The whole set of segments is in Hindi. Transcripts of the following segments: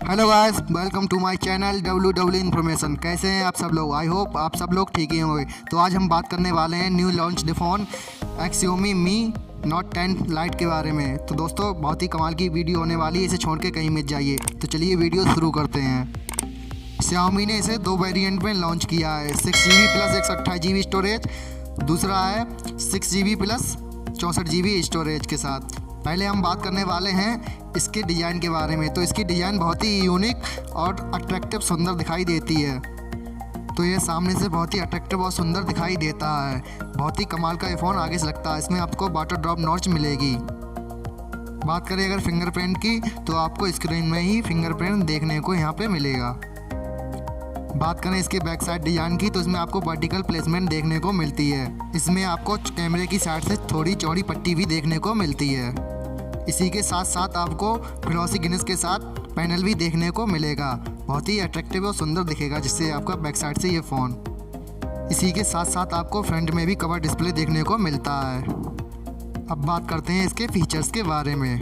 Hello guys, welcome to my channel W information. कैसे हैं आप सब लोग? आई होप आप सब लोग ठीक ही होंगे। तो आज हम बात करने वाले हैं new launch phone Xiaomi Mi Note 10 light के बारे में। तो दोस्तों, बहुत ही कमाल की वीडियो होने वाली है, इसे छोड़ के कहीं मत जाइए। तो चलिए वीडियो शुरू करते हैं। Xiaomi ने इसे दो वेरिएंट में लॉन्च किया है, 6GB प्लस 128GB स्टोरेज, दूसरा है 6GB प्लस 64GB स्टोरेज के साथ। पहले हम बात करने वाले हैं इसके डिज़ाइन के बारे में। तो इसकी डिज़ाइन बहुत ही यूनिक और अट्रैक्टिव सुंदर दिखाई देती है। तो ये सामने से बहुत ही अट्रैक्टिव और सुंदर दिखाई देता है। बहुत ही कमाल का ये फ़ोन आगे से लगता है। इसमें आपको वाटर ड्रॉप नॉच मिलेगी। बात करें अगर फिंगरप्रिंट की, तो आपको स्क्रीन में ही फिंगरप्रिंट देखने को यहाँ पे मिलेगा। बात करें इसके बैक साइड डिज़ाइन की, तो इसमें आपको वर्टिकल प्लेसमेंट देखने को मिलती है। इसमें आपको कैमरे की साइड से थोड़ी चौड़ी पट्टी भी देखने को मिलती है। इसी के साथ साथ आपको फ्लॉसी गिनेस के साथ पैनल भी देखने को मिलेगा। बहुत ही अट्रैक्टिव और सुंदर दिखेगा जिससे आपका बैक साइड से ये फ़ोन। इसी के साथ साथ आपको फ्रंट में भी कवर डिस्प्ले देखने को मिलता है। अब बात करते हैं इसके फीचर्स के बारे में।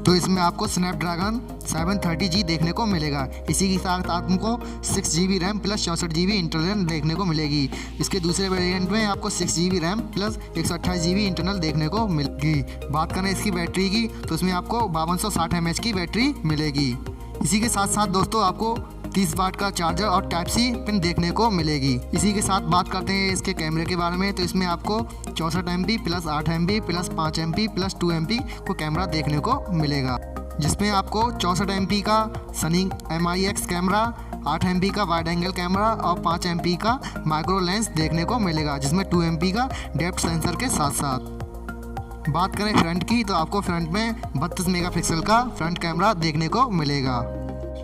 तो इसमें आपको स्नैपड्रैगन 730G देखने को मिलेगा। इसी के साथ आपको 6GB RAM plus 64GB internal देखने को मिलेगी। इसके दूसरे वेरिएंट में आपको 6GB RAM plus 128GB internal देखने को मिलेगी। बात करें इसकी बैटरी की, तो इसमें आपको 5260 mAh की बैटरी मिलेगी। इसी के साथ साथ दोस्तों आपको 30 वाट का चार्जर और टाइप सी पिन देखने को मिलेगी। इसी के साथ बात करते हैं इसके कैमरे के बारे में। तो इसमें आपको 64 MP plus 8 MP plus 5 MP plus 2 MP को कैमरा देखने को मिलेगा, जिसमें आपको 64 MP का सनी MIX कैमरा, 8 MP का वाइड एंगल कैमरा और 5 MP का माइक्रो लेंस देखने को मिलेगा, जिसमें 2 MP का डेप्थ सेंसर के साथ साथ। बात करें फ्रंट की, तो आपको फ्रंट में 32 मेगापिक्सल का फ्रंट कैमरा देखने को मिलेगा।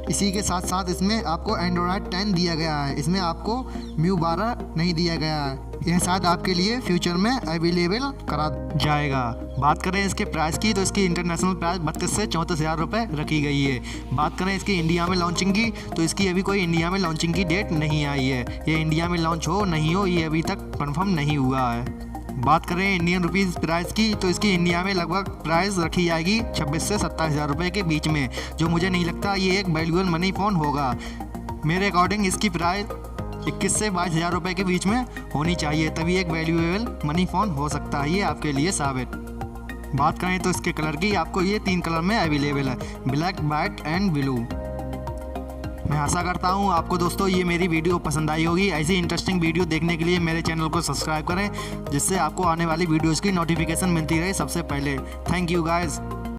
इसी के साथ साथ इसमें आपको एंड्रॉयड 10 दिया गया है। इसमें आपको MIU 12 नहीं दिया गया है। यह शायद आपके लिए फ्यूचर में अवेलेबल करा जाएगा। बात करें इसके प्राइस की, तो इसकी इंटरनेशनल प्राइस 32 से 34 हज़ार रुपये रखी गई है। बात करें इसकी इंडिया में लॉन्चिंग की, तो इसकी अभी कोई इंडिया में लॉन्चिंग की डेट नहीं आई है। ये इंडिया में लॉन्च हो नहीं हो, ये अभी तक कन्फर्म नहीं हुआ है। बात करें इंडियन रुपीज़ प्राइस की, तो इसकी इंडिया में लगभग प्राइस रखी जाएगी 26 से 27 हज़ार रुपये के बीच में, जो मुझे नहीं लगता ये एक वैल्यूएबल मनी फ़ोन होगा। मेरे अकॉर्डिंग इसकी प्राइस 21 से 22 हज़ार रुपये के बीच में होनी चाहिए, तभी एक वैल्यूएबल मनी फ़ोन हो सकता है ये आपके लिए साबित। बात करें तो इसके कलर की, आपको ये 3 कलर में अवेलेबल है, ब्लैक, वाइट एंड ब्लू। मैं आशा करता हूँ आपको दोस्तों ये मेरी वीडियो पसंद आई होगी। ऐसी इंटरेस्टिंग वीडियो देखने के लिए मेरे चैनल को सब्सक्राइब करें, जिससे आपको आने वाली वीडियोज़ की नोटिफिकेशन मिलती रहे सबसे पहले। Thank you guys.